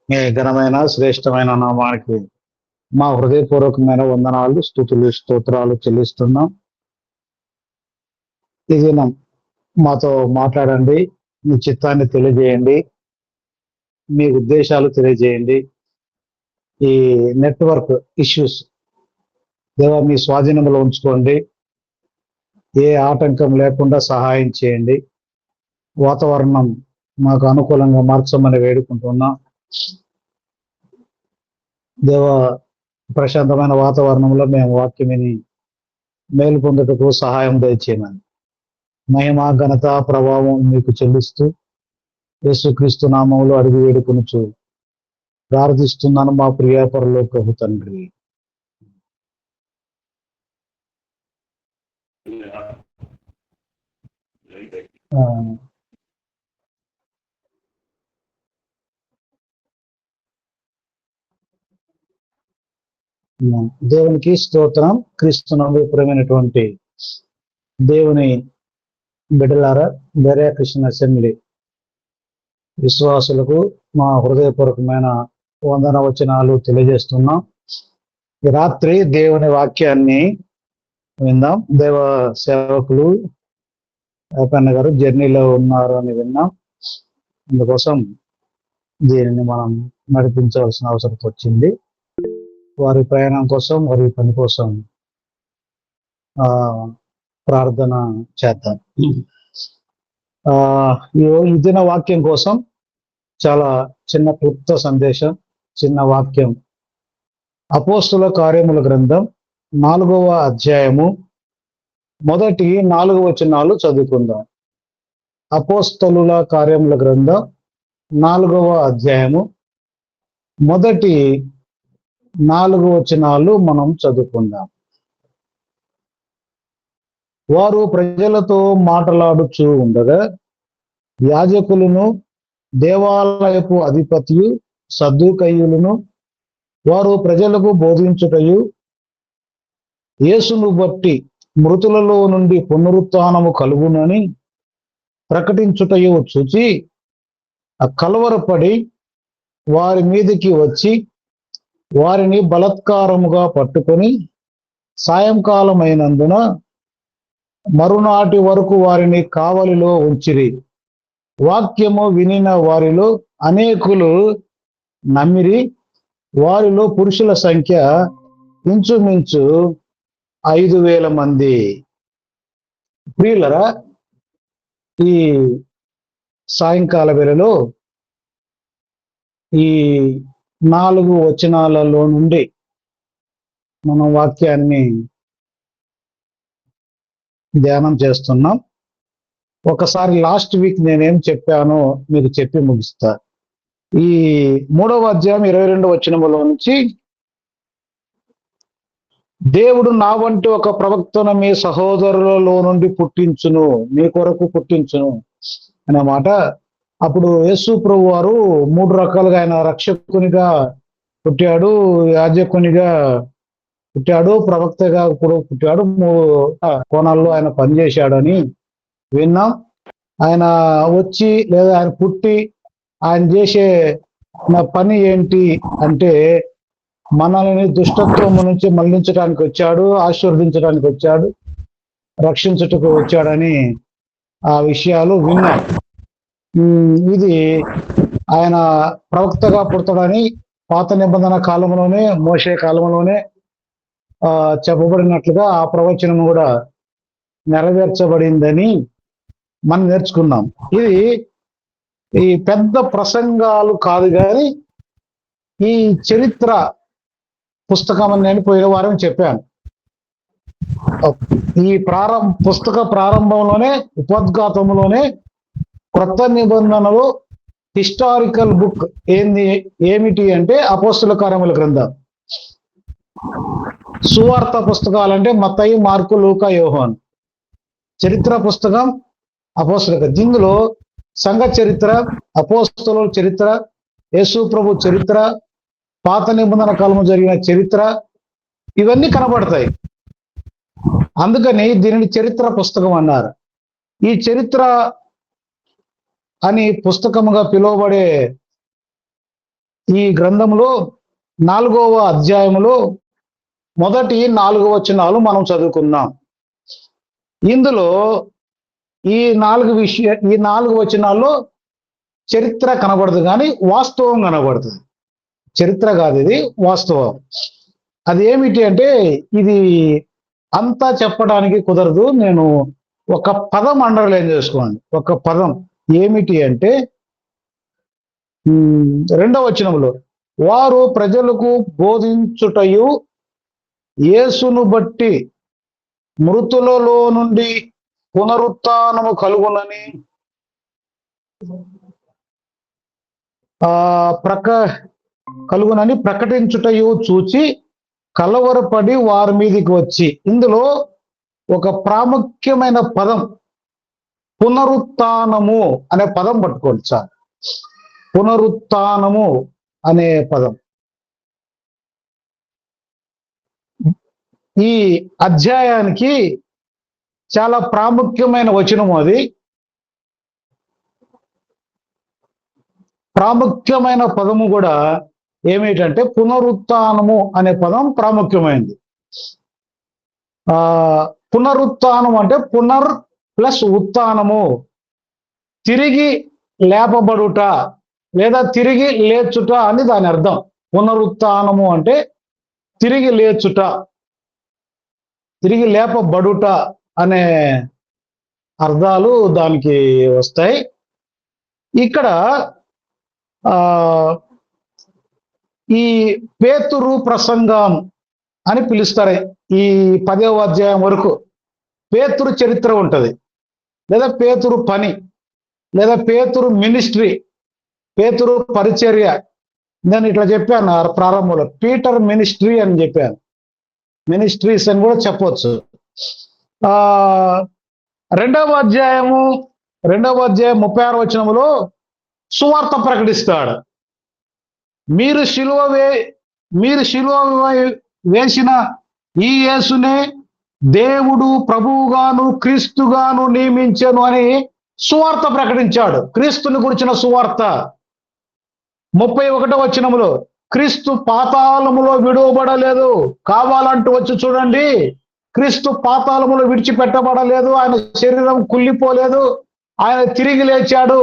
మీ ఘనమైన శ్రేష్టమైన నామానికి మా హృదయపూర్వకమైన వందనాలు, స్తుతులు, స్తోత్రాలు చెల్లిస్తున్నాం. ఈ దినం మాతో మాట్లాడండి, మీ చిత్తాన్ని తెలియజేయండి, మీ ఉద్దేశాలు తెలియజేయండి. ఈ నెట్వర్క్ ఇష్యూస్ దేవా మీ స్వాధీనంలో ఉంచుకోండి. ఏ ఆటంకం లేకుండా సహాయం చేయండి. వాతావరణం మాకు అనుకూలంగా మార్చమని వేడుకుంటున్నాం. దేవ ప్రశాంతమైన వాతావరణంలో మేము వాక్యం విని మేలు పొందుటకు సహాయం దయచేయమని మహిమ, ఘనత, ప్రభావం మీకు చెల్లిస్తూ యేసుక్రీస్తు నామములో అడిగి వేడుకొనుచు ప్రార్థిస్తున్నాను మా ప్రియ పరలోకపు తండ్రి. ఆ, దేవునికి స్తోత్రం. క్రీస్తునందు ప్రియమైనటువంటి దేవుని బిడ్డలారా, బెరియా క్రిస్టియన్ అసెంబ్లీ విశ్వాసులకు మా హృదయపూర్వకమైన వందన వచనాలు తెలియజేస్తున్నాం. ఈ రాత్రి దేవుని వాక్యాన్ని విందాం. దేవ సేవకులు అప్పన్న గారు జర్నీలో ఉన్నారు అని విన్నాం. అందుకోసం దీనిని మనం నడిపించవలసిన అవసరం వచ్చింది. వారి ప్రయాణం కోసం, వారి పని కోసం ఆ ప్రార్థన చేద్దాం. ఈ దిన వాక్యం కోసం చాలా చిన్న క్లుప్త సందేశం, చిన్న వాక్యం. అపోస్తుల కార్యముల గ్రంథం 4వ అధ్యాయము మొదటి 4 వచనాలు చదువుకుందాం. అపోస్తలుల కార్యముల గ్రంథం 4వ అధ్యాయము మొదటి 4 వచనాలు మనం చదువుకుందాం. వారు ప్రజలతో మాట్లాడుచూ ఉండగా యాజకులను, దేవాలయపు అధిపతియు, సద్దూకయ్యులను వారు ప్రజలకు బోధించుటయు, యేసును బట్టి మృతులలో నుండి పునరుత్థానము కలుగునని ప్రకటించుటయు చూచి కలవరపడి వారి మీదకి వచ్చి వారిని బలత్కారముగా పట్టుకొని సాయంకాలమైనందున మరునాటి వరకు వారిని కావలిలో ఉంచిరి. వాక్యము వినిన వారిలో అనేకులు నమ్మిరి. వారిలో పురుషుల సంఖ్య ఇంచుమించు 5,000 మంది. ప్రియులరా, ఈ సాయంకాల వేళలో ఈ 4 వచనాలలో నుండి మనం వాక్యాన్ని ధ్యానం చేస్తున్నాం. ఒకసారి లాస్ట్ వీక్ నేనేం చెప్పానో మీకు చెప్పి ముగిస్తా. ఈ 3వ అధ్యాయం 22వ వచనములో నుంచి, దేవుడు నా వంటి ఒక ప్రవక్తను మీ సహోదరులలో నుండి పుట్టించును, మీ కొరకు పుట్టించును అనే మాట. అప్పుడు యేసు ప్రభు వారు 3 రకాలుగా ఆయన రక్షకునిగా పుట్టాడు, యాజకునిగా పుట్టాడు, ప్రవక్తగా కూడా పుట్టాడు. 3 కోణాల్లో ఆయన పనిచేశాడని విన్నాం. ఆయన వచ్చి లేదా ఆయన పుట్టి ఆయన చేసే పని ఏంటి అంటే మనల్ని దుష్టత్వం నుంచి మళ్లించడానికి వచ్చాడు, ఆశీర్వదించడానికి వచ్చాడు, రక్షించుటకు వచ్చాడని ఆ విషయాలు విన్నాం. ఇది ఆయన ప్రవక్తగా పుడతాడని పాత నిబంధన కాలంలోనే, మోషే కాలంలోనే చెప్పబడినట్లుగా ఆ ప్రవచనం కూడా నెరవేర్చబడిందని మనం నేర్చుకున్నాం. ఇది ఈ పెద్ద ప్రసంగాలు కాదు, కానీ ఈ చరిత్ర పుస్తకం అని నేను పోయిన వారం చెప్పాను. ఈ పుస్తక ప్రారంభంలోనే, ఉపోద్ఘాతంలోనే క్రొత్త నిబంధనలు హిస్టారికల్ బుక్ ఏమిటి అంటే అపోస్తుల కార్యముల గ్రంథం. సువార్త పుస్తకాలంటే మత్తయి, మార్కు, లూకా, యోహాను. చరిత్ర పుస్తకం అపోస్తుల. దీనిలో సంఘ చరిత్ర, అపోస్తుల చరిత్ర, యేసు ప్రభు చరిత్ర, పాత నిబంధన కాలము జరిగిన చరిత్ర, ఇవన్నీ కనబడతాయి. అందుకని దీనిని చరిత్ర పుస్తకం అన్నారు. ఈ చరిత్ర అని పుస్తకముగా పిలువబడే ఈ గ్రంథంలో 4వ అధ్యాయములో మొదటి 4 వచనాలు మనం చదువుకుందాం. ఇందులో ఈ 4 వచనాల్లో చరిత్ర కనబడదు, కానీ వాస్తవం కనబడుతుంది. చరిత్ర కాదు, ఇది వాస్తవం. అది ఏమిటి అంటే, ఇది అంతా చెప్పడానికి కుదరదు. నేను ఒక పదం అండర్లైన్ చేసుకోండి. ఒక పదం ఏమిటి అంటే, 2వ వచనంలో వారు ప్రజలకు బోధించుటయు యేసును బట్టి మృతులలో నుండి పునరుత్థానము కలుగునని ప్రకటించుటయు చూచి కలవరపడి వారి మీదకి వచ్చి. ఇందులో ఒక ప్రాముఖ్యమైన పదం పునరుత్థానము అనే పదం పట్టుకోండి సార్. పునరుత్థానము అనే పదం ఈ అధ్యాయానికి చాలా ప్రాముఖ్యమైన వచనము. అది ప్రాముఖ్యమైన పదము కూడా ఏమిటంటే పునరుత్థానము అనే పదం ప్రాముఖ్యమైనది. పునరుత్థానం అంటే పునర్ ప్లస్ ఉత్థానము, తిరిగి లేపబడుట లేదా తిరిగి లేచుట అని దాని అర్థం. పునరుత్థానము అంటే తిరిగి లేచుట, తిరిగి లేపబడుట అనే అర్థాలు దానికి వస్తాయి. ఇక్కడ ఈ పేతురు ప్రసంగం అని పిలుస్తారు. ఈ 10వ అధ్యాయం వరకు పేతురు చరిత్ర ఉంటుంది, లేదా పేతురు పని, లేదా పేతురు మినిస్ట్రీ, పేతురు పరిచర్య. నేను ఇట్లా చెప్పాను ప్రారంభంలో, పీటర్ మినిస్ట్రీ అని చెప్పాను. మినిస్ట్రీస్ అని కూడా చెప్పవచ్చు. 2వ అధ్యాయం 36వ వచనంలో సువార్త ప్రకటిస్తాడు. మీరు శిలువ వేసిన ఈ యేసునే దేవుడు ప్రభువుగాను క్రీస్తుగాను నియమించెను అని సువార్త ప్రకటించాడు. క్రీస్తుని గురించిన సువార్త. 31వ వచనములో క్రీస్తు పాతాళములో విడువబడలేదు, కావాలంటూ వచ్చి చూడండి, క్రీస్తు పాతాళములో విడిచిపెట్టబడలేదు, ఆయన శరీరం కుళ్ళిపోలేదు, ఆయన తిరిగి లేచాడు.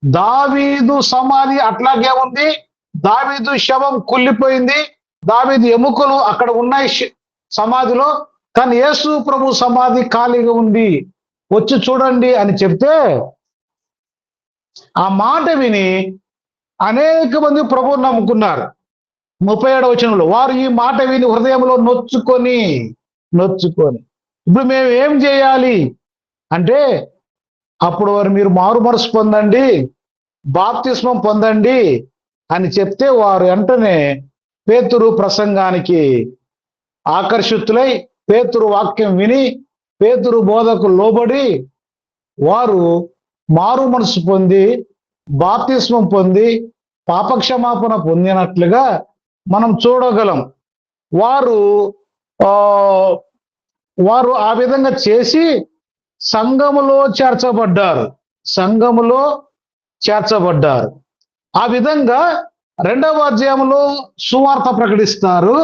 దావీదు సమాధి అట్లాగే ఉంది, దావీదు శవం కుళ్ళిపోయింది, దావీదు ఎముకలు అక్కడ ఉన్నాయి సమాధిలో, కానీ యేసు ప్రభు సమాధి ఖాళీగా ఉంది, వచ్చి చూడండి అని చెప్తే ఆ మాట విని అనేక మంది ప్రభువుని నమ్ముకున్నారు. 37వ వచనంలో వారు ఈ మాట విని హృదయంలో నొచ్చుకొని ఇప్పుడు మేము ఏం చేయాలి అంటే, అప్పుడు వారు మీరు మారు మనసు పొందండి, బాప్తిస్మం పొందండి అని చెప్తే వారు వెంటనే పేతురు ప్రసంగానికి ఆకర్షితులై పేతురు వాక్యం విని పేతురు బోధకు లోబడి వారు మారు మనసు పొంది బాప్తిస్మం పొంది పాపక్షమాపణ పొందినట్లుగా మనం చూడగలం. వారు ఆ విధంగా చేసి సంఘములో చేర్చబడ్డారు. ఆ విధంగా 2వ అధ్యాయంలో సువార్త ప్రకటిస్తారు.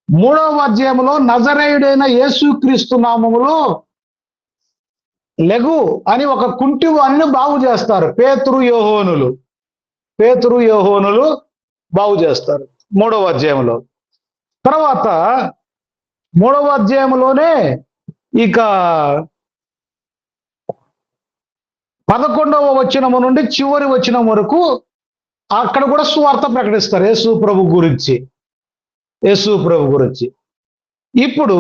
3వ అధ్యాయంలో నజరేయుడైన యేసుక్రీస్తు నామములో లెగు అని ఒక కుంటి వాణ్ణి బాగు చేస్తారు. పేతురు యోహోనులు బాగు చేస్తారు 3వ అధ్యాయంలో. తర్వాత 3వ అధ్యాయంలోనే ఇక 11వ వచనము నుండి చివరి వచనం వరకు అక్కడ కూడా సువార్త ప్రకటిస్తారు యేసు ప్రభు గురించి. ఇప్పుడు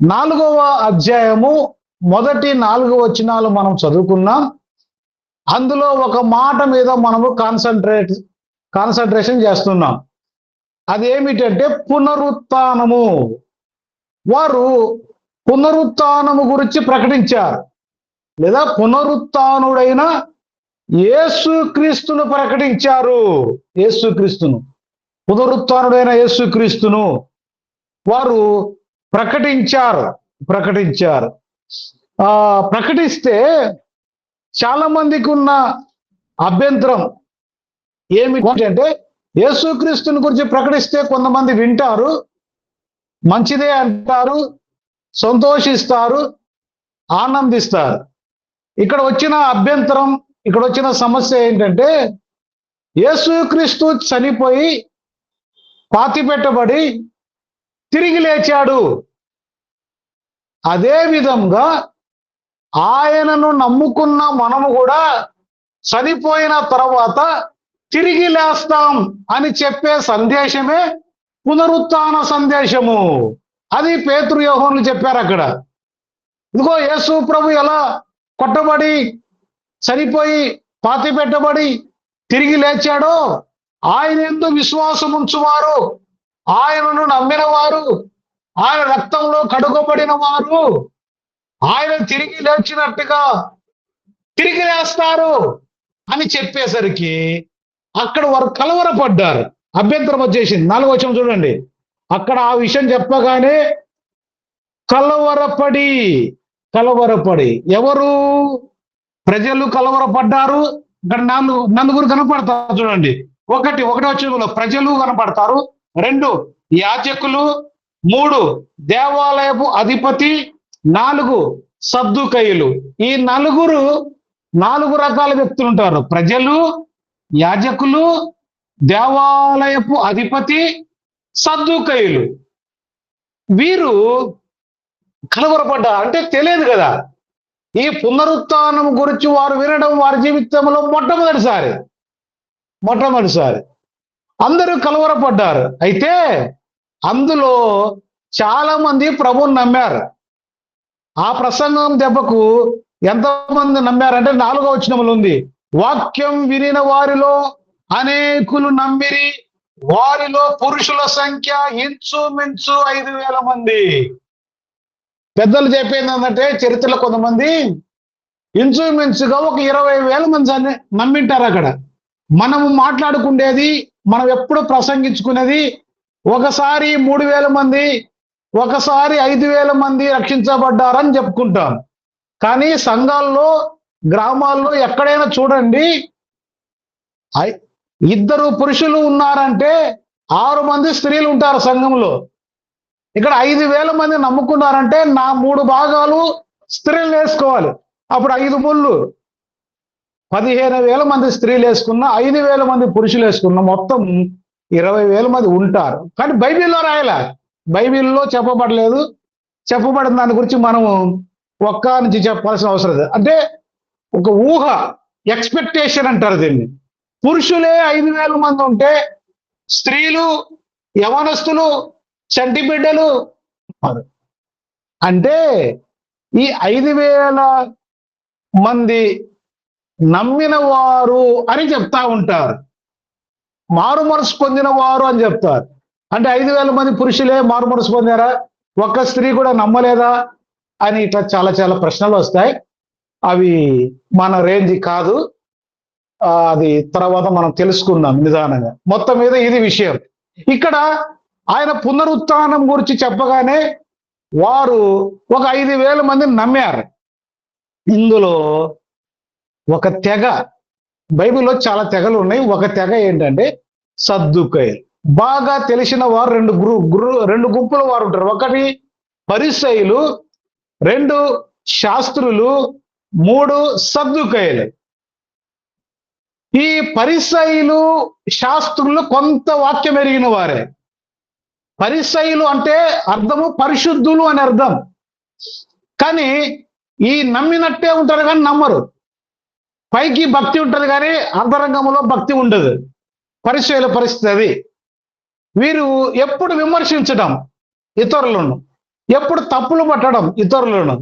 4వ అధ్యాయము మొదటి 4 వచనాలు మనం చదువుకున్నాం. అందులో ఒక మాట మీద మనము కాన్సన్ట్రేషన్ చేస్తున్నాం. అదేమిటంటే పునరుత్థానము. వారు పునరుత్థానము గురించి ప్రకటించారు, లేదా పునరుత్థానుడైన యేసుక్రీస్తును ప్రకటించారు. పునరుత్థానుడైన యేసుక్రీస్తును వారు ప్రకటించారు. ప్రకటిస్తే చాలా మందికి ఉన్న అభ్యంతరం ఏమి అంటే యేసుక్రీస్తుని గురించి ప్రకటిస్తే కొంతమంది వింటారు, మంచిదే అంటారు, సంతోషిస్తారు, ఆనందిస్తారు. ఇక్కడ వచ్చిన అభ్యంతరం, ఇక్కడ వచ్చిన సమస్య ఏంటంటే యేసుక్రీస్తు చనిపోయి పాతిపెట్టబడి తిరిగి లేచాడు. అదే విధంగా ఆయనను నమ్ముకున్న మనము కూడా చనిపోయిన తర్వాత తిరిగి లేస్తాం అని చెప్పే సందేశమే పునరుత్థాన సందేశము. అది పేతురు, యోహానులు చెప్పారు అక్కడ. ఇదిగో యేసు ప్రభు ఎలా కొట్టబడి చనిపోయి పాతిపెట్టబడి తిరిగి లేచాడో, ఆయన యందు విశ్వాసం ఉంచువారు, ఆయనను నమ్మిన వారు, ఆయన రక్తంలో కడుగబడిన వారు ఆయన తిరిగి లేచినట్టుగా తిరిగి లేస్తారు అని చెప్పేసరికి అక్కడ వారు కలవరపడ్డారు. అభ్యంతరం వచ్చేసింది. 4వ వచనం చూడండి. అక్కడ ఆ విషయం చెప్పగానే కలవరపడి ఎవరు? ప్రజలు కలవరపడ్డారు. ఇక్కడ నలుగురు కనపడతారు చూడండి. ఒకటో వచనంలో ప్రజలు కనపడతారు, 2 యాజకులు, 3 దేవాలయపు అధిపతి, 4 సద్దుకయ్యులు. ఈ 4 రకాల వ్యక్తులు ఉంటారు. ప్రజలు, యాజకులు, దేవాలయపు అధిపతి, సద్దుకయ్యులు. వీరు కలవరపడ్డారు. అంటే తెలియదు కదా, ఈ పునరుత్థానం గురించి వారు వినడం వారి జీవితంలో మొట్టమొదటిసారి అందరూ కలవరపడ్డారు. అయితే అందులో చాలా మంది ప్రభువుని నమ్మారు. ఆ ప్రసంగం దెబ్బకు ఎంతమంది నమ్మారంటే 4వ వచనంలో ఉంది, వాక్యం వినిన వారిలో అనేకులు నమ్మిరి, వారిలో పురుషుల సంఖ్య ఇంచుమించు 5,000 మంది. పెద్దలు చెప్పేది ఏంటంటే చరిత్రలో కొంతమంది ఇంచుమించుగా ఒక 20,000 మంది నమ్మింటారు. అక్కడ మనము మాట్లాడుకునేది, మనం ఎప్పుడు ప్రసంగించుకునేది ఒకసారి 3,000 మంది, ఒకసారి 5,000 మంది రక్షించబడ్డారని చెప్పుకుంటాం. కానీ సంఘాల్లో, గ్రామాల్లో ఎక్కడైనా చూడండి, 2 పురుషులు ఉన్నారంటే 6 మంది స్త్రీలు ఉంటారు సంఘంలో. ఇక్కడ 5,000 మంది నమ్ముకున్నారంటే నా 3 భాగాలు స్త్రీలు వేసుకోవాలి. అప్పుడు 5 ముళ్ళు 15,000 మంది స్త్రీలు వేసుకున్నా, 5,000 మంది పురుషులు వేసుకున్నా, మొత్తం 20,000 మంది ఉంటారు. కానీ బైబిల్లో రాయలే, బైబిల్లో చెప్పబడలేదు. చెప్పబడిన దాని గురించి మనం ఒక్క నుంచి చెప్పాల్సిన అవసరం లేదు. అంటే ఒక ఊహ, ఎక్స్పెక్టేషన్ అంటారు దీన్ని. పురుషులే 5,000 మంది ఉంటే స్త్రీలు, యవనస్తులు, చంటి బిడ్డలు అంటే ఈ 5,000 మంది నమ్మిన వారు అని చెప్తా ఉంటారు. మారు మనసు పొందిన వారు అని చెప్తారు. అంటే 5,000 మంది పురుషులే మారు మనసు పొందారా, ఒక్క స్త్రీ కూడా నమ్మలేదా అని ఇట్లా చాలా చాలా ప్రశ్నలు వస్తాయి. అవి మన రేంజ్ కాదు. అది తర్వాత మనం తెలుసుకుందాం నిదానంగా. మొత్తం మీద ఇది విషయం. ఇక్కడ ఆయన పునరుత్థానం గురించి చెప్పగానే వారు ఒక 5,000 మందిని నమ్మారు. ఇందులో ఒక తెగ, బైబిల్లో చాలా తెగలు ఉన్నాయి. ఒక తెగ ఏంటంటే సద్దుకయ్యులు. బాగా తెలిసిన వారు 2 గుంపుల వారు ఉంటారు. ఒకటి పరిసయ్యులు, 2 శాస్త్రులు, 3 సద్దుకయ్యులు. ఈ పరిసయ్యులు, శాస్త్రులు కొంత వాక్యం ఎరిగిన వారే. పరిసయ్యులు అంటే అర్థము పరిశుద్ధులు అని అర్థం. కానీ ఈ నమ్మినట్టే ఉంటారు కానీ నమ్మరు. పైకి భక్తి ఉంటుంది కానీ అంతరంగంలో భక్తి ఉండదు. పరిసయ్యుల పరిస్థితి అది. వీరు ఎప్పుడు విమర్శించడం ఇతరులను, ఎప్పుడు తప్పులు పట్టడం ఇతరులను,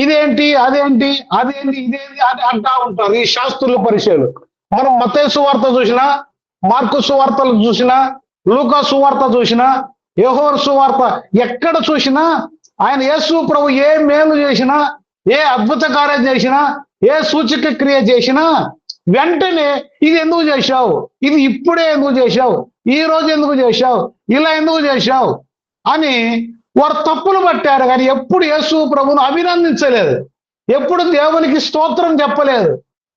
ఇదేంటి ఇదేంటి అని అంటా ఉంటారు ఈ శాస్త్రులు, పరిసయ్యులు. మనం మత్తయి సువార్త చూసినా, మార్కు సువార్తలు చూసినా, లూకా సువార్త చూసినా, యోహాను సువార్త ఎక్కడ చూసినా ఆయన యేసు ప్రభు ఏ మేలు చేసినా, ఏ అద్భుత కార్యం చేసినా, ఏ సూచక క్రియ చేసినా వెంటనే ఇది ఎందుకు చేశావు, ఇది ఇప్పుడే ఎందుకు చేశావు, ఈ రోజు ఎందుకు చేశావు, ఇలా ఎందుకు చేశావు అని వారు తప్పులు పట్టారు. కానీ ఎప్పుడు యేసు ప్రభువును అభినందించలేదు, ఎప్పుడు దేవునికి స్తోత్రం చెప్పలేదు,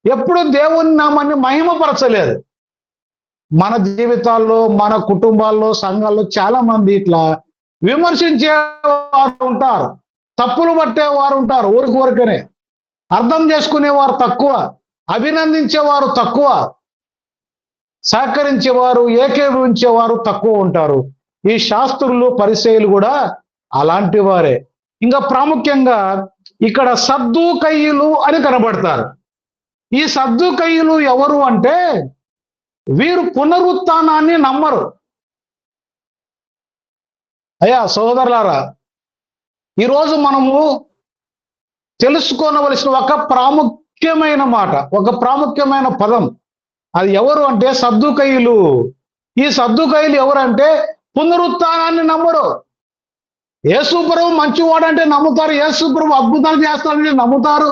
ఎప్పుడు దేవుని నామాన్ని మహిమపరచలేదు. మన జీవితాల్లో, మన కుటుంబాల్లో, సంఘాల్లో చాలా మంది ఇట్లా విమర్శించే వారు ఉంటారు, తప్పులు పట్టేవారు ఉంటారు. ఊరికనే అర్థం చేసుకునేవారు తక్కువ, అభినందించేవారు తక్కువ, సహకరించేవారు, ఏకీభవించేవారు తక్కువ ఉంటారు. ఈ శాస్త్రులు, పరిసయ్యులు కూడా అలాంటి వారే. ఇంకా ప్రాముఖ్యంగా ఇక్కడ సద్దూకయ్యులు అని కనబడతారు. ఈ సద్దూకయ్యులు ఎవరు అంటే వీరు పునరుత్థానాన్ని నమ్మరు. అయ్యా సోదరులారా, ఈరోజు మనము తెలుసుకోవలసిన ఒక ప్రాముఖ్యమైన మాట, ఒక ప్రాముఖ్యమైన పదం, అది ఎవరు అంటే సద్దూకయ్యులు. ఈ సద్దూకయ్యులు ఎవరంటే పునరుత్థానాన్ని నమ్మరు. యేసు ప్రభువు మంచివాడంటే నమ్ముతారు, యేసు ప్రభువు అద్భుతాలు చేస్తాడంటే నమ్ముతారు,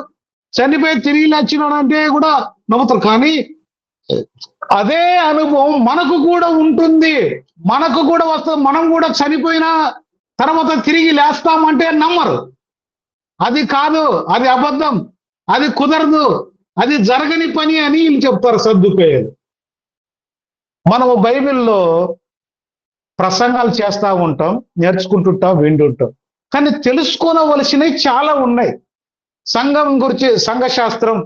చనిపోయి తిరిగి లేచినాడంటే కూడా నమ్ముతారు. కానీ అదే అనుభవం మనకు కూడా ఉంటుంది, మనకు కూడా వస్తుంది. మనం కూడా చనిపోయిన తర్వాత తిరిగి లేస్తామంటే నమ్మరు. అది కాదు, అది అబద్ధం, అది కుదరదు, అది జరగని పని అని వీళ్ళు చెప్తారు సద్దూకయ్యులు. మనము బైబిల్లో ప్రసంగాలు చేస్తూ ఉంటాం, నేర్చుకుంటుంటాం, వింటుంటాం. కానీ తెలుసుకోవలసినవి చాలా ఉన్నాయి. సంఘం గురించి, సంఘ శాస్త్రం,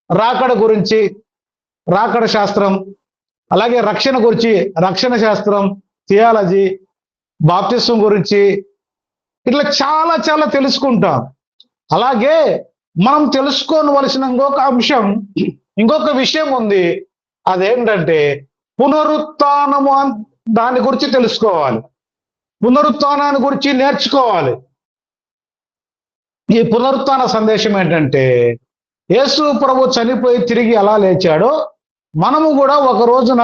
రాకడ గురించి రాకడ శాస్త్రం, అలాగే రక్షణ గురించి రక్షణ శాస్త్రం, థియాలజీ, బాప్తిస్మం గురించి, ఇట్లా చాలా చాలా తెలుసుకుంటాం. అలాగే మనం తెలుసుకోవలసిన ఇంకొక అంశం, ఇంకొక విషయం ఉంది. అదేంటంటే పునరుత్థానము. దాని గురించి తెలుసుకోవాలి, పునరుత్థానాన్ని గురించి నేర్చుకోవాలి. ఈ పునరుత్థాన సందేశం ఏంటంటే యేసు ప్రభు చనిపోయి తిరిగి ఎలా లేచాడో మనము కూడా ఒక రోజున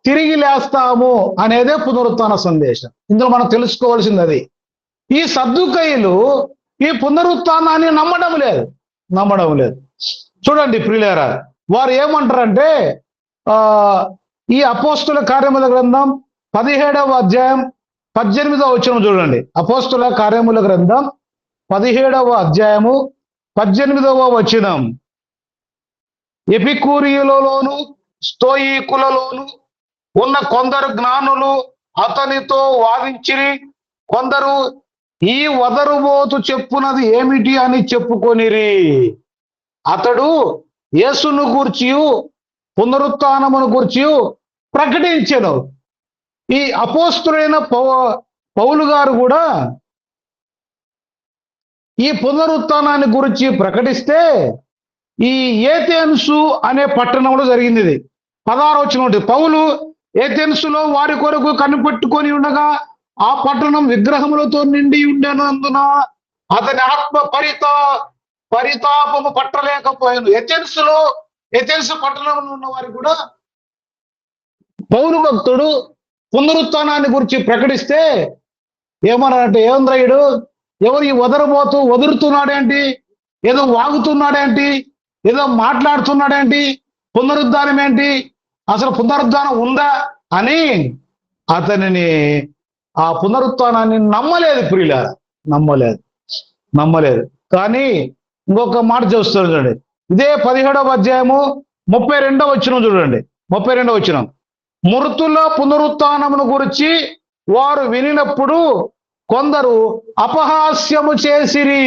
తిరిగి లేస్తాము అనేదే పునరుత్థాన సందేశం. ఇందులో మనం తెలుసుకోవాల్సింది అది. ఈ సద్దూకయ్యులు ఈ పునరుత్థానాన్ని నమ్మడం లేదు. చూడండి ప్రియులారా, వారు ఏమంటారంటే ఈ అపోస్తుల కార్యముల గ్రంథం 17వ అధ్యాయం 18వ వచనం చూడండి. అపోస్తుల కార్యముల గ్రంథం 17వ అధ్యాయము 18వ వచనం. ఎపికూరియులలోను స్తోయికులలోను ఉన్న కొందరు జ్ఞానులు అతనితో వాదించిరి. కొందరు ఈ వదరుబోతు చెప్పునది ఏమిటి అని చెప్పుకొనిరి. అతడు యేసును గూర్చియు పునరుత్థానమును గూర్చియు ప్రకటించెను. ఈ అపోస్తులైన పౌలు గారు కూడా ఈ పునరుత్థానాన్ని గురించి ప్రకటిస్తే ఈ ఏథెన్సు అనే పట్టణంలో జరిగింది. ఇది 16వ వచనం ఉంటుంది. పౌలు ఏథెన్సులో వారి కొరకు కనిపెట్టుకొని ఉండగా ఆ పట్టణం విగ్రహములతో నిండి ఉండేనందున అతని ఆత్మ పరితాపము పట్టలేకపోయాను. ఏథెన్సు పట్టణంలో ఉన్న వారికి కూడా పౌలు భక్తుడు పునరుత్థానాన్ని గురించి ప్రకటిస్తే ఏమన్నారంటే, ఏమంద్రయుడు ఎవరు ఈ వదురుతున్నాడేంటి, ఏదో వాగుతున్నాడేంటి, ఏదో మాట్లాడుతున్నాడేంటి, పునరుద్ధానం ఏంటి, అసలు పునరుద్ధానం ఉందా అని అతనిని ఆ పునరుత్థానాన్ని నమ్మలేదు. ప్రియులారా, నమ్మలేదు. కానీ ఇంకొక మాట చూస్తారు చూడండి. ఇదే 17వ అధ్యాయము 32వ వచనం చూడండి. 32వ వచనం. మృతుల పునరుత్థానమును గురించి వారు వినినప్పుడు కొందరు అపహాస్యము చేసిరి.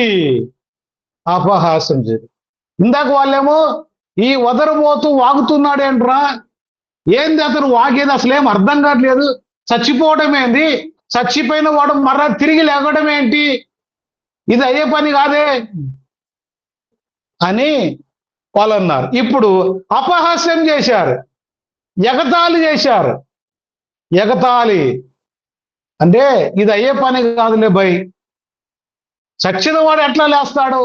ఇందాక వాళ్ళేమో ఈ వదరబోతూ వాగుతున్నాడేంట్రా, ఏంది అతను వాగేది, అసలేం అర్థం కావట్లేదు, చచ్చిపోవడం ఏంది, చచ్చిపోయిన వాడు మరలా తిరిగి లేవడం ఏంటి, ఇది అయ్యే పని కాదే అని వాళ్ళు అన్నారు. ఇప్పుడు అపహాస్యం చేశారు, ఎగతాళి చేశారు. ఎగతాళి అంటే ఇది అయ్యే పని కాదులే భయ్, చచ్చిన వాడు ఎట్లా లేస్తాడు,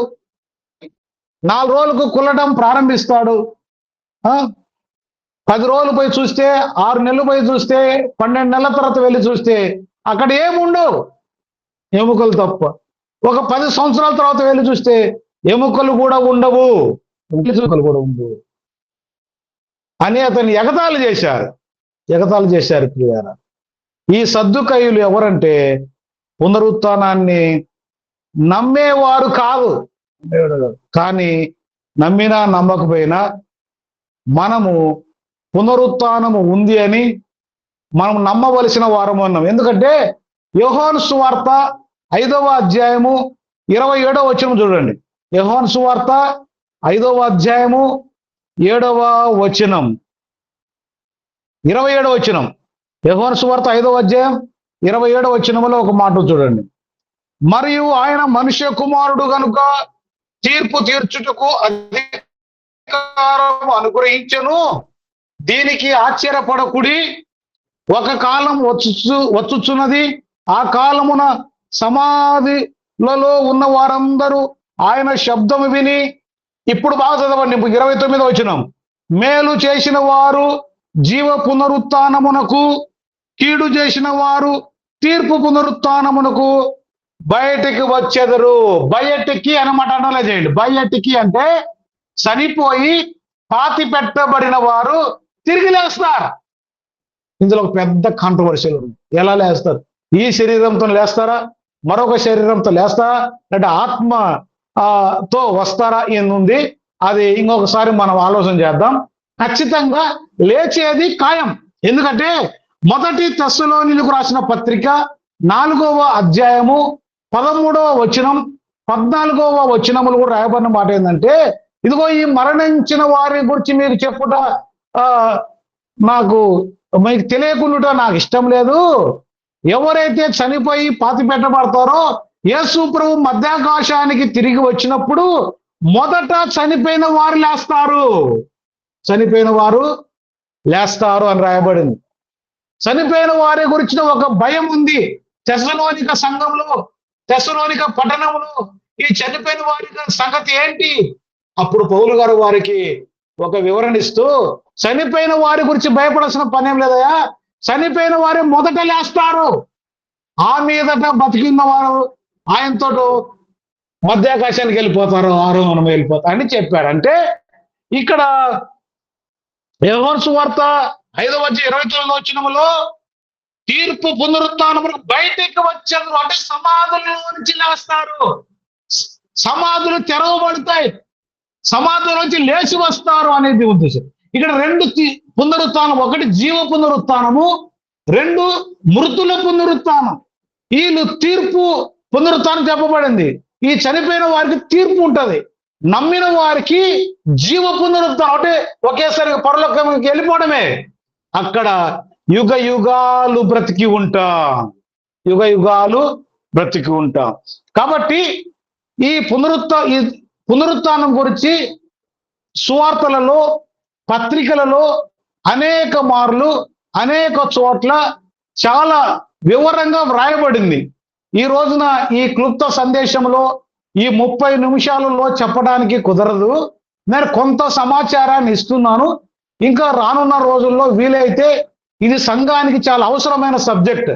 4 రోజులకు కుల్లడం ప్రారంభిస్తాడు, 10 రోజులు పోయి చూస్తే, 6 నెలలు పోయి చూస్తే, 12 నెలల తర్వాత వెళ్ళి చూస్తే అక్కడ ఏముండవు, ఎముకలు తప్ప. ఒక 10 సంవత్సరాల తర్వాత వెళ్ళి చూస్తే ఎముకలు కూడా ఉండవు అని అతన్ని ఎగతాళి చేశారు ప్రియారా. ఈ సద్దూకయ్యులు ఎవరంటే పునరుత్థానాన్ని నమ్మేవారు కాదు. కానీ నమ్మినా నమ్మకపోయినా మనము పునరుత్థానము ఉంది అని మనం నమ్మవలసిన వారము అన్నాం. ఎందుకంటే యోహాను సువార్త 5వ అధ్యాయము 27వ వచనం చూడండి. యోహాను సువార్త 5వ అధ్యాయము 7వ వచనం, 27వ వచనం. యోహాను సువార్త 5వ అధ్యాయం 27వ వచనంలో ఒక మాట చూడండి. మరియు ఆయన మనుష్య కుమారుడు గనుక తీర్పు తీర్చుటకు అధికారం అనుగ్రహించెను. దీనికి ఆశ్చర్యపడకుడి, ఒక కాలం వచ్చుచున్నది, ఆ కాలమున సమాధిలలో ఉన్న వారందరూ ఆయన శబ్దము విని, ఇప్పుడు బాగా చదవండి 29వ వచనం, మేలు చేసిన వారు జీవ పునరుత్థానమునకు, కీడు చేసిన వారు తీర్పు పునరుత్థానమునకు బయటికి వచ్చెదరు. బయటికి అనమాట అనలే చేయండి. బయటికి అంటే చనిపోయి పాతి పెట్టబడిన వారు తిరిగి లేస్తారు. ఇందులో ఒక పెద్ద కాంట్రవర్షియల్ ఉంది. ఎలా లేస్తారు? ఈ శరీరంతో లేస్తారా, మరొక శరీరంతో లేస్తారా, అంటే ఆత్మ తో వస్తారా ఉంది. అది ఇంకొకసారి మనం ఆలోచన చేద్దాం. ఖచ్చితంగా లేచేది ఖాయం. ఎందుకంటే మొదటి తెస్సలోనిలకు రాసిన పత్రిక 4వ అధ్యాయము 13వ వచనం 14వ వచనములు కూడా రాయబడిన మాట ఏంటంటే, ఇదిగో ఈ మరణించిన వారి గురించి మీకు చెప్పుట మీకు తెలియకుండా నాకు ఇష్టం లేదు. ఎవరైతే చనిపోయి పాతి పెట్టబడతారో యేసు ప్రభు మధ్యాకాశానికి తిరిగి వచ్చినప్పుడు మొదట చనిపోయిన వారు లేస్తారు. చనిపోయిన వారు లేస్తారు అని రాయబడింది. చనిపోయిన వారి గురించిన ఒక భయం ఉంది తెస్సలోనిక సంఘంలో, తెస్సలోనిక పట్టణంలో. ఈ చనిపోయిన వారి సంగతి ఏంటి? అప్పుడు పౌలు గారు వారికి ఒక వివరణ ఇస్తూ, చనిపోయిన వారి గురించి భయపడాల్సిన పనేం లేదయా, చనిపోయిన వారే మొదట లేస్తారు, ఆ మీదట బతికిన వారు ఆయనతో మధ్యాకాశానికి వెళ్ళిపోతారు, ఆరోహణం వెళ్ళిపోతారు అని చెప్పారు. అంటే ఇక్కడ యోహాను సువార్త 5వ అధ్యాయం 29వ వచనములో తీర్పు పునరుత్థానమునకు బయటికి వచ్చారు అంటే సమాధుల నుంచి లేస్తారు, సమాధులు తెరవబడతాయి, సమాధుల నుంచి లేచి వస్తారు అనేది ఉద్దేశం. ఇక్కడ 2 పునరుత్థానం, ఒకటి జీవ పునరుత్థానము, 2 మృతుల పునరుత్థానం. వీళ్ళు తీర్పు పునరుత్థానం చెప్పబడింది. ఈ చనిపోయిన వారికి తీర్పు ఉంటది, నమ్మిన వారికి జీవ పునరుత్థానం అంటే ఒకేసారి పరలోకానికి వెళ్ళిపోవడమే. అక్కడ యుగ యుగాలు బ్రతికి ఉంటాం, యుగ యుగాలు బ్రతికి ఉంటాం. కాబట్టి ఈ పునరుత్థానం గురించి సువార్తలలో, పత్రికలలో అనేక మార్లు అనేక చోట్ల చాలా వివరంగా వ్రాయబడింది. ఈ రోజున ఈ క్లుప్త సందేశంలో ఈ 30 నిమిషాలలో చెప్పడానికి కుదరదు. నేను కొంత సమాచారాన్ని ఇస్తున్నాను. ఇంకా రానున్న రోజుల్లో వీలైతే ఇది సంఘానికి చాలా అవసరమైన సబ్జెక్ట్.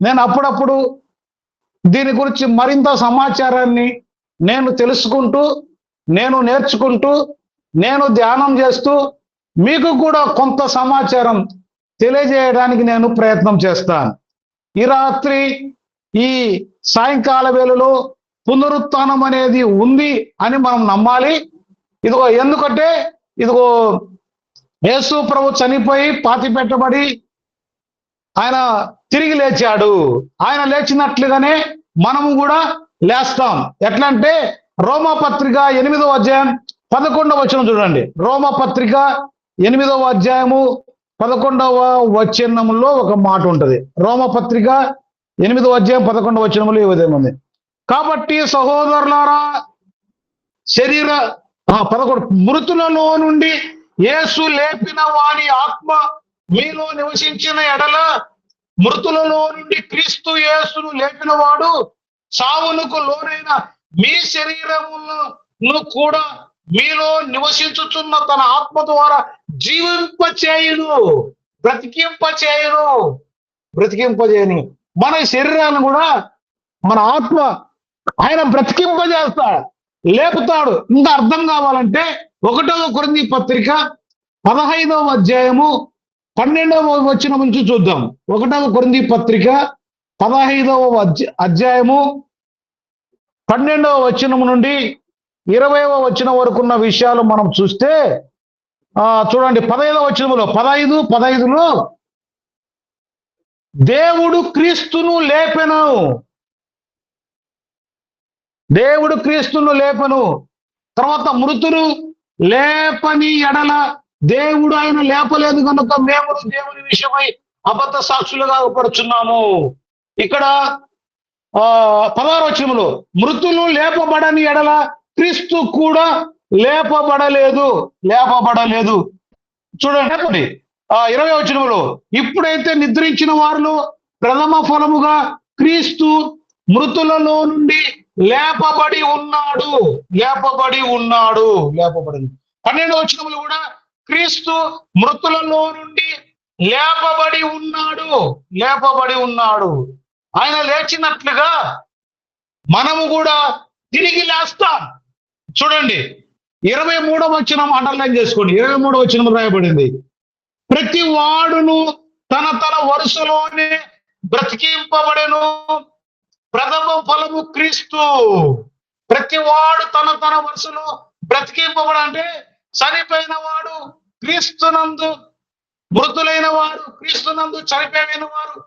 నేను అప్పుడప్పుడు దీని గురించి మరింత సమాచారాన్ని నేను తెలుసుకుంటూ, నేను నేర్చుకుంటూ, నేను ధ్యానం చేస్తూ మీకు కూడా కొంత సమాచారం తెలియజేయడానికి నేను ప్రయత్నం చేస్తాను. ఈ రాత్రి ఈ సాయంకాల వేళలో పునరుత్థానం అనేది ఉంది అని మనం నమ్మాలి. ఇదిగో ఎందుకంటే ఇదిగో యేసు ప్రభు చనిపోయి పాతి పెట్టబడి ఆయన తిరిగి లేచాడు. ఆయన లేచినట్లుగానే మనము కూడా లేస్తాం. ఎట్లా అంటే రోమాపత్రిక 8వ అధ్యాయం 11వ వచనం చూడండి. రోమాపత్రిక 8వ అధ్యాయము 11వ వచనంలో ఒక మాట ఉంటది. రోమాపత్రిక 8వ అధ్యాయం 11వ వచనంలో ఈ విధంగా ఉంది. కాబట్టి సహోదరులారా, 11 మృతులలో నుండి యేసు లేపిన వాని ఆత్మ మీలో నివసించిన ఎడల, మృతులలో నుండి క్రీస్తు యేసును లేపిన వాడు చావునకు లోనైన మీ శరీరములను కూడా మీలో నివసించుచున్న తన ఆత్మ ద్వారా జీవింపచేయును, బ్రతికింపచేయని మన శరీరాన్ని కూడా మన ఆత్మ ఆయన బ్రతికింపజేస్తాడు, లేపుతాడు. ఇంకా అర్థం కావాలంటే 1వ కొరింథీ పత్రిక 15వ అధ్యాయము 12వ వచనం నుంచి చూద్దాం. 1వ కొరింథీ పత్రిక 15వ అధ్యాయము 12వ వచనం నుండి 20వ వచనం వరకున్న విషయాలు మనం చూస్తే, చూడండి 15వ వచనములో 15:15లో దేవుడు క్రీస్తును లేపెను. దేవుడు క్రీస్తును లేపను. తర్వాత మృతులు లేపని ఎడల దేవుడు ఆయన లేపలేదు కనుక మేము దేవుని విషయమై అబద్ధ సాక్షులుగా పడుచున్నాము. ఇక్కడ 16వ వచనములో మృతులు లేపబడని ఎడల క్రీస్తు కూడా లేపబడలేదు. చూడండి 20వ వచనములో ఇప్పుడైతే నిద్రించిన వారిలో ప్రథమ ఫలముగా క్రీస్తు మృతులలో నుండి లేపబడి ఉన్నాడు. 12వ వచనములో కూడా క్రీస్తు మృతులలో నుండి లేపబడి ఉన్నాడు. ఆయన లేచినట్లుగా మనము కూడా తిరిగి లేస్తాం. చూడండి 23వ వచనం అండర్లైన్ చేసుకోండి. 23వ వచనం రాయబడింది, ప్రతి వాడును తన వరుసలోనే బ్రతికింపబడెను, ప్రథమ ఫలము క్రీస్తు. ప్రతి వాడు తన వరుసలో బ్రతికింపబడంటే చనిపోయిన వాడు క్రీస్తునందు, మృతులైన వారు క్రీస్తునందు, చనిపోయిన వారు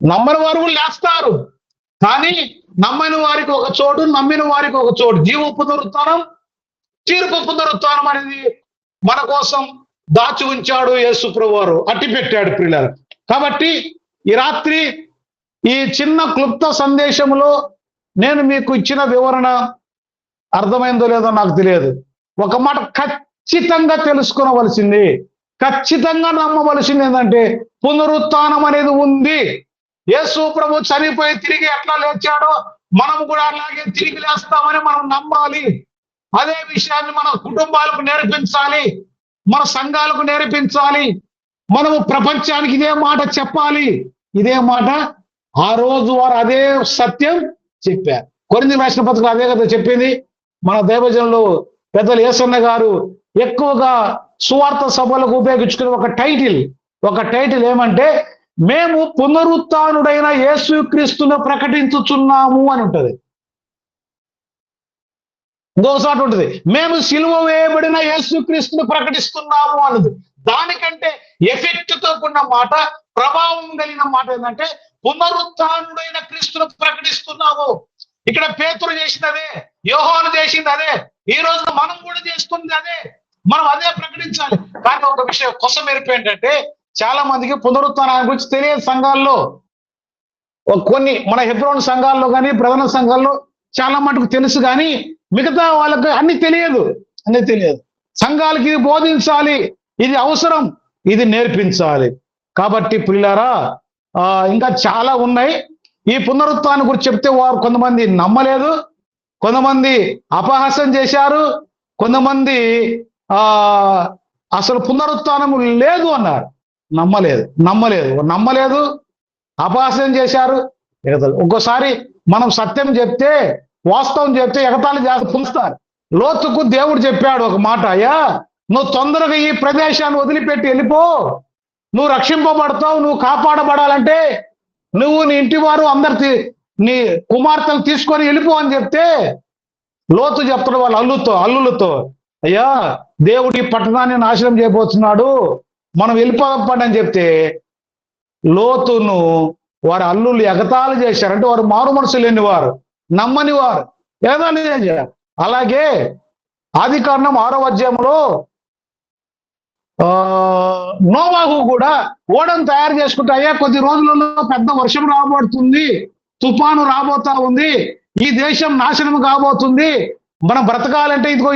నమ్మని వారు లేస్తారు. కానీ నమ్మని వారికి ఒక చోటు, నమ్మిన వారికి ఒక చోటు. జీవ పునరుత్థానం, తీర్పు పునరుత్థానం అనేది మన కోసం దాచి ఉంచాడు యేసు ప్రభువారు, అట్టి పెట్టాడు ప్రియులారా. కాబట్టి ఈ రాత్రి ఈ చిన్న క్లుప్త సందేశంలో నేను మీకు ఇచ్చిన వివరణ అర్థమైందో లేదో నాకు తెలియదు. ఒక మాట ఖచ్చితంగా తెలుసుకోవలసింది, ఖచ్చితంగా నమ్మవలసింది ఏంటంటే పునరుత్థానం అనేది ఉంది. యేసు ప్రభు చనిపోయి తిరిగి ఎట్లా లేచాడో మనం కూడా అలాగే తిరిగి లేస్తామని మనం నమ్మాలి. అదే విషయాన్ని మన కుటుంబాలకు నేర్పించాలి, మన సంఘాలకు నేర్పించాలి. మనము ప్రపంచానికి ఇదే మాట చెప్పాలి. ఇదే మాట ఆ రోజు వారు అదే సత్యం చెప్పారు. కొరింథీయులకు రాసిన పత్రిక అదే కదా చెప్పింది. మన దైవజనులు పెద్దలు యేసన్న గారు ఎక్కువగా సువార్త సభలకు ఉపయోగించుకునే ఒక టైటిల్ ఏమంటే, మేము పునరుత్థానుడైన యేసుక్రీస్తును ప్రకటించుచున్నాము అని ఉంటది. ఇంకొకసారి ఉంటుంది, మేము సిలువ వేయబడిన యేసుక్రీస్తును ప్రకటిస్తున్నాము అన్నది. దానికంటే ఎఫెక్ట్ తో కూడిన మాట, ప్రభావం కలిగిన మాట ఏంటంటే పునరుత్థానుడైన క్రీస్తును ప్రకటిస్తున్నాము. ఇక్కడ పేతురు చేసింది అదే, యోహాను చేసింది అదే, ఈ రోజు మనం కూడా చేస్తుంది అదే. మనం అదే ప్రకటించాలి. కానీ ఒక విషయం కొసం మెరుపు ఏంటంటే, చాలా మందికి పునరుత్థానం గురించి తెలియదు. సంఘాల్లో కొన్ని మన హెబ్రోన్ సంఘాల్లో కానీ ప్రధాన సంఘాల్లో చాలా మటుకు తెలుసు, కానీ మిగతా వాళ్ళకి అన్ని తెలియదు. సంఘాలకి ఇది బోధించాలి, ఇది అవసరం, ఇది నేర్పించాలి. కాబట్టి ప్రియులారా, ఇంకా చాలా ఉన్నాయి. ఈ పునరుత్థానం గురించి చెప్తే వారు కొంతమంది నమ్మలేదు, కొంతమంది అపహాస్యం చేశారు, కొంతమంది అసలు పునరుత్థానము లేదు అన్నారు. నమ్మలేదు, అపహాస్యం చేశారు. ఒక్కోసారి మనం సత్యం చెప్తే, వాస్తవం చెప్తే ఎగతాళి చేస్తారు. లోతుకు దేవుడు చెప్పాడు ఒక మాట, అయ్యా నువ్వు తొందరగా ఈ ప్రదేశాన్ని వదిలిపెట్టి వెళ్ళిపో, నువ్వు రక్షింపబడతావు, నువ్వు కాపాడబడాలంటే నువ్వు నీ ఇంటి వారు అందరి నీ కుమార్తెలు తీసుకొని వెళ్ళిపో అని చెప్తే, లోతు చెప్తాడు వాళ్ళ అల్లులతో, అయ్యా దేవుడు ఈ పట్టణాన్ని నాశనం చేయబోతున్నాడు, మనం వెళ్ళిపోపండి అని చెప్తే, లోతును వారి అల్లుళ్ళు ఎగతాళి చేశారు. అంటే వారు మారు మనసు లేని వారు, నమ్మని వారు, ఏదని చేశారు. అలాగే ఆదికాండం 6వ అధ్యాయంలో నోవాహు కూడా ఓడను తయారు చేసుకుంటే, అయ్యా కొద్ది రోజులలో పెద్ద వర్షం రాబోతుంది, తుఫాను రాబోతా ఉంది, ఈ దేశం నాశనం కాబోతుంది, మనం బ్రతకాలంటే ఇదిగో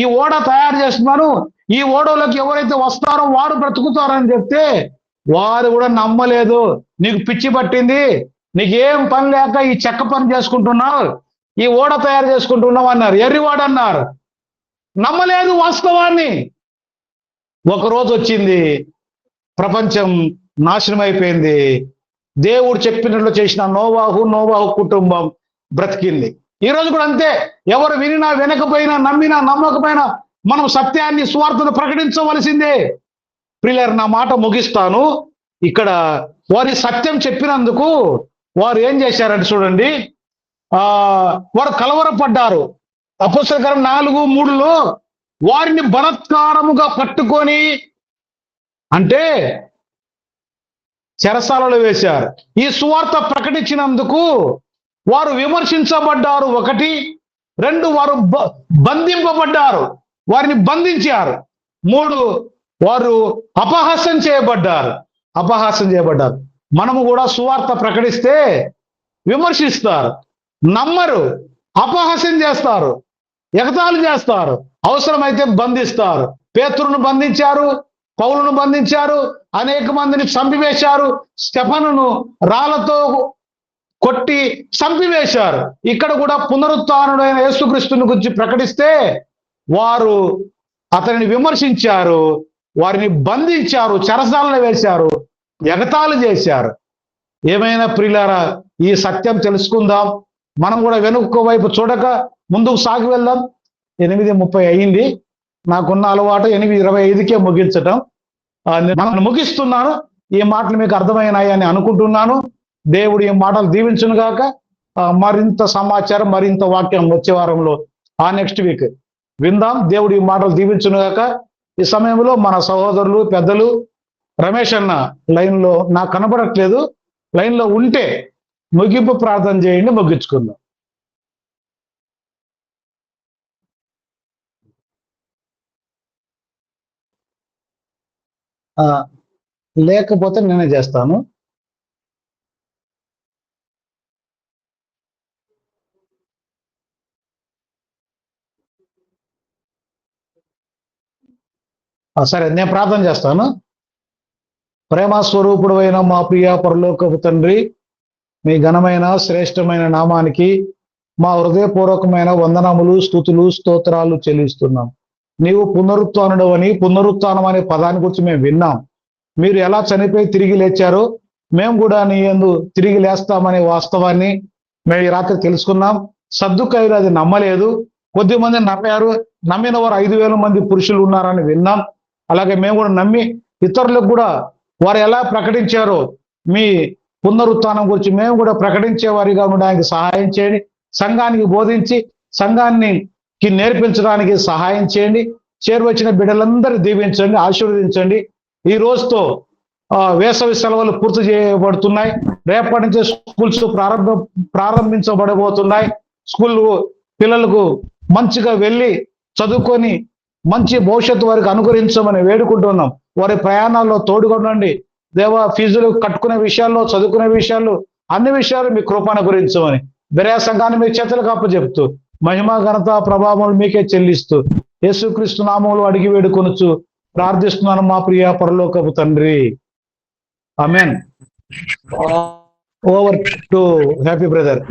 ఈ ఓడ తయారు చేస్తున్నాను, ఈ ఓడలోకి ఎవరైతే వస్తారో వారు బ్రతుకుతారని చెప్తే వారు కూడా నమ్మలేదు. నీకు పిచ్చి పట్టింది, నీకేం పని లేక ఈ చెక్క పని చేసుకుంటున్నావు, ఈ ఓడ తయారు చేసుకుంటున్నావు అన్నారు. ఎర్రివాడు అన్నారు, నమ్మలేదు వాస్తవాన్ని. ఒకరోజు వచ్చింది, ప్రపంచం నాశనం అయిపోయింది. దేవుడు చెప్పినట్లు చేసిన నోవాహు కుటుంబం బ్రతికింది. ఈ రోజు కూడా అంతే. ఎవరు వినినా వినకపోయినా, నమ్మినా నమ్మకపోయినా మనం సత్యాన్ని, స్వార్థను ప్రకటించవలసిందే. ప్రియులారా, నా మాట ముగిస్తాను. ఇక్కడ వారి సత్యం చెప్పినందుకు వారు ఏం చేశారంటే చూడండి, వారు కలవరపడ్డారు. అపోస్తల కార్యం 4:3లో వారిని బలత్కారముగా పట్టుకొని అంటే చెరసాలలో వేశారు. ఈ సువార్త ప్రకటించినందుకు వారు విమర్శించబడ్డారు. 1, 2 వారు బంధింపబడ్డారు, వారిని బంధించారు. 3 వారు అపహాస్యం చేయబడ్డారు. మనము కూడా సువార్త ప్రకటిస్తే విమర్శిస్తారు, నమ్మరు, అపహాస్యం చేస్తారు, ఎగతాళి చేస్తారు, అవసరమైతే బంధిస్తారు. పేతురును బంధించారు, పౌలును బంధించారు, అనేక మందిని చంపివేశారు, స్టెఫనును రాళ్లతో కొట్టి చంపివేశారు. ఇక్కడ కూడా పునరుత్థానుడైన యేసుక్రీస్తుని గురించి ప్రకటిస్తే వారు అతనిని విమర్శించారు, వారిని బంధించారు, చెరసాలలో వేశారు, ఎగతాళి చేశారు. ఏమైనా ప్రియులారా, ఈ సత్యం తెలుసుకుందాం. మనం కూడా వెనుక వైపు చూడక ముందుకు సాగి వెళ్దాం. 8:30 అయింది. నాకున్న అలవాటు 8:25కే ముగించటం. మనం ముగిస్తున్నాను. ఈ మాటలు మీకు అర్థమైనాయని అనుకుంటున్నాను. దేవుడు ఈ మాటలు దీవించును గాక. మరింత సమాచారం, మరింత వాక్యం వచ్చే వారంలో నెక్స్ట్ వీక్ విందాం. దేవుడు ఈ మాటలు దీవించును గాక. ఈ సమయంలో మన సహోదరులు, పెద్దలు రమేష్ అన్న లైన్లో నాకు కనబడట్లేదు, లైన్లో ఉంటే ముగింపు ప్రార్థన చేయండి, ముగించుకుందాం. లేకపోతే నేనే చేస్తాను. సరే, నేను ప్రార్థన చేస్తాను. ప్రేమ స్వరూపుడు అయిన మా ప్రియ పరలోకపు తండ్రి, మీ ఘనమైన శ్రేష్టమైన నామానికి మా హృదయపూర్వకమైన వందనములు, స్తుతులు, స్తోత్రాలు చెల్లిస్తున్నాం. నీవు పునరుత్థానుడు అని, పునరుత్థానం అనే పదాన్ని గురించి మేము విన్నాం. మీరు ఎలా చనిపోయి తిరిగి లేచారో మేము కూడా నీ యందు తిరిగి లేస్తామనే వాస్తవాన్ని మేము ఈ రాత్రి తెలుసుకున్నాం. సద్దుకాయులు అది నమ్మలేదు, కొద్దిమంది నమ్మారు. నమ్మిన వారు 5,000 మంది పురుషులు ఉన్నారని విన్నాం. అలాగే మేము కూడా నమ్మి ఇతరులకు కూడా వారు ఎలా ప్రకటించారో మీ పునరుత్థానం గురించి మేము కూడా ప్రకటించే వారిగా ఉండడానికి సహాయం చేయండి. సంఘానికి బోధించి సంఘానికి నేర్పించడానికి సహాయం చేయండి. చేరువచ్చిన బిడ్డలందరూ దీవించండి, ఆశీర్వదించండి. ఈ రోజుతో వేసవి సెలవులు పూర్తి చేయబడుతున్నాయి. రేపటి నుంచి స్కూల్స్ ప్రారంభించబడబోతున్నాయి. స్కూల్ పిల్లలకు మంచిగా వెళ్ళి చదువుకొని మంచి భవిష్యత్తు వారికి అనుగ్రహించమని వేడుకుంటున్నాం. వారి ప్రయాణాల్లో తోడుగా ఉండండి దేవా. ఫీజులు కట్టుకునే విషయాల్లో, చదువుకునే విషయాల్లో, అన్ని విషయాలు మీ కృప అనుగ్రహించమని బెరయా సంఘాన్ని మీ చేతులకు అప్పచెప్తూ మహిమ, ఘనత, ప్రభావం మీకే చెల్లిస్తూ యేసుక్రీస్తు నామములో అడిగి వేడుకొనుచు ప్రార్థిస్తున్నాను మా ప్రియ పరలోకపు తండ్రి. ఆమేన్. Over to happy brother.